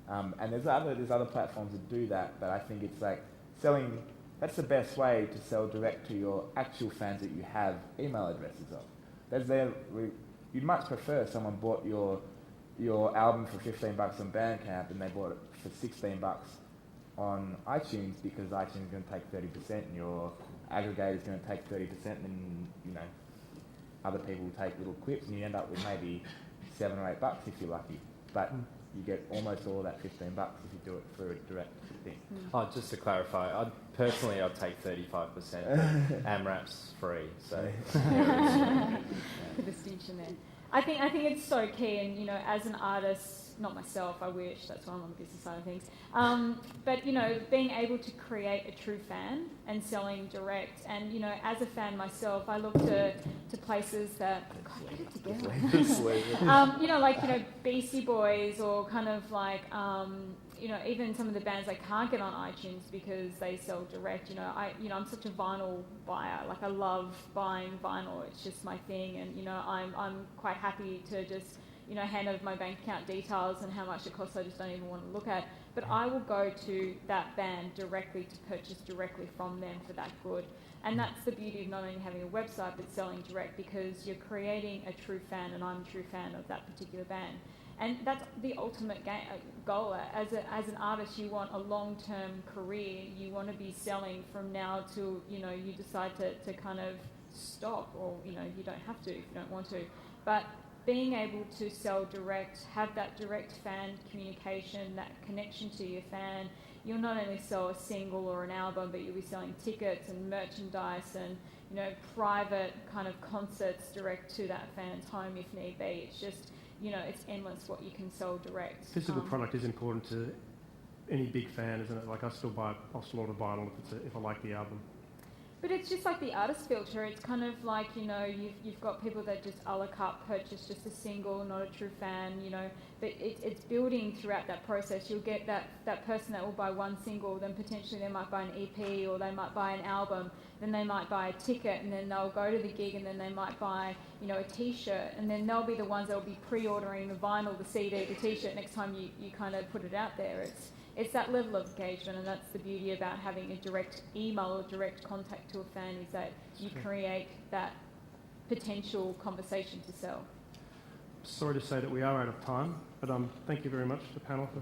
And there's other platforms that do that, but I think it's like selling. That's the best way to sell direct to your actual fans that you have email addresses of. you'd much prefer someone bought your album for $15 on Bandcamp and they bought it for $16 on iTunes, because iTunes is going to take 30% and your aggregator is going to take 30%, and you know, other people will take little clips, and you end up with maybe $7 or $8 if you're lucky. But you get almost all of that $15 if you do it through a direct thing. Oh, just to clarify, I'd take 35%, but AMRAP's free, so. The distinction there. I think it's so key, and you know, as an artist, not myself, I wish, that's why I'm on the business side of things. But you know, being able to create a true fan and selling direct, and you know, as a fan myself, I look to places that, God, get it together. You know, like, you know, Beastie Boys, or kind of like, you know, even some of the bands I can't get on iTunes because they sell direct. You know, I'm such a vinyl buyer. Like, I love buying vinyl. It's just my thing, and you know, I'm quite happy to just, you know, hand over my bank account details and how much it costs. I just don't even want to look at. But I will go to that band directly to purchase directly from them for that good. And that's the beauty of not only having a website but selling direct, because you're creating a true fan, and I'm a true fan of that particular band. And that's the ultimate goal. As an artist, you want a long-term career. You want to be selling from now till, you know, you decide to kind of stop, or, you know, you don't have to if you don't want to. But being able to sell direct, have that direct fan communication, that connection to your fan, you'll not only sell a single or an album, but you'll be selling tickets and merchandise and, you know, private kind of concerts direct to that fan's home if need be. It's just, you know, it's endless what you can sell direct. Physical product is important to any big fan, isn't it? Like, I'll still order vinyl if I like the album. But it's just like the artist filter. It's kind of like, you know, you've got people that just a la carte purchase just a single, not a true fan, you know. But it's building throughout that process. You'll get that person that will buy one single, then potentially they might buy an EP, or they might buy an album, then they might buy a ticket, and then they'll go to the gig, and then they might buy, you know, a T-shirt, and then they'll be the ones that will be pre-ordering the vinyl, the CD, the T-shirt next time you kind of put it out there. It's that level of engagement, and that's the beauty about having a direct email or direct contact to a fan, is that you create that potential conversation to sell. Sorry to say that we are out of time, but thank you very much to the panel for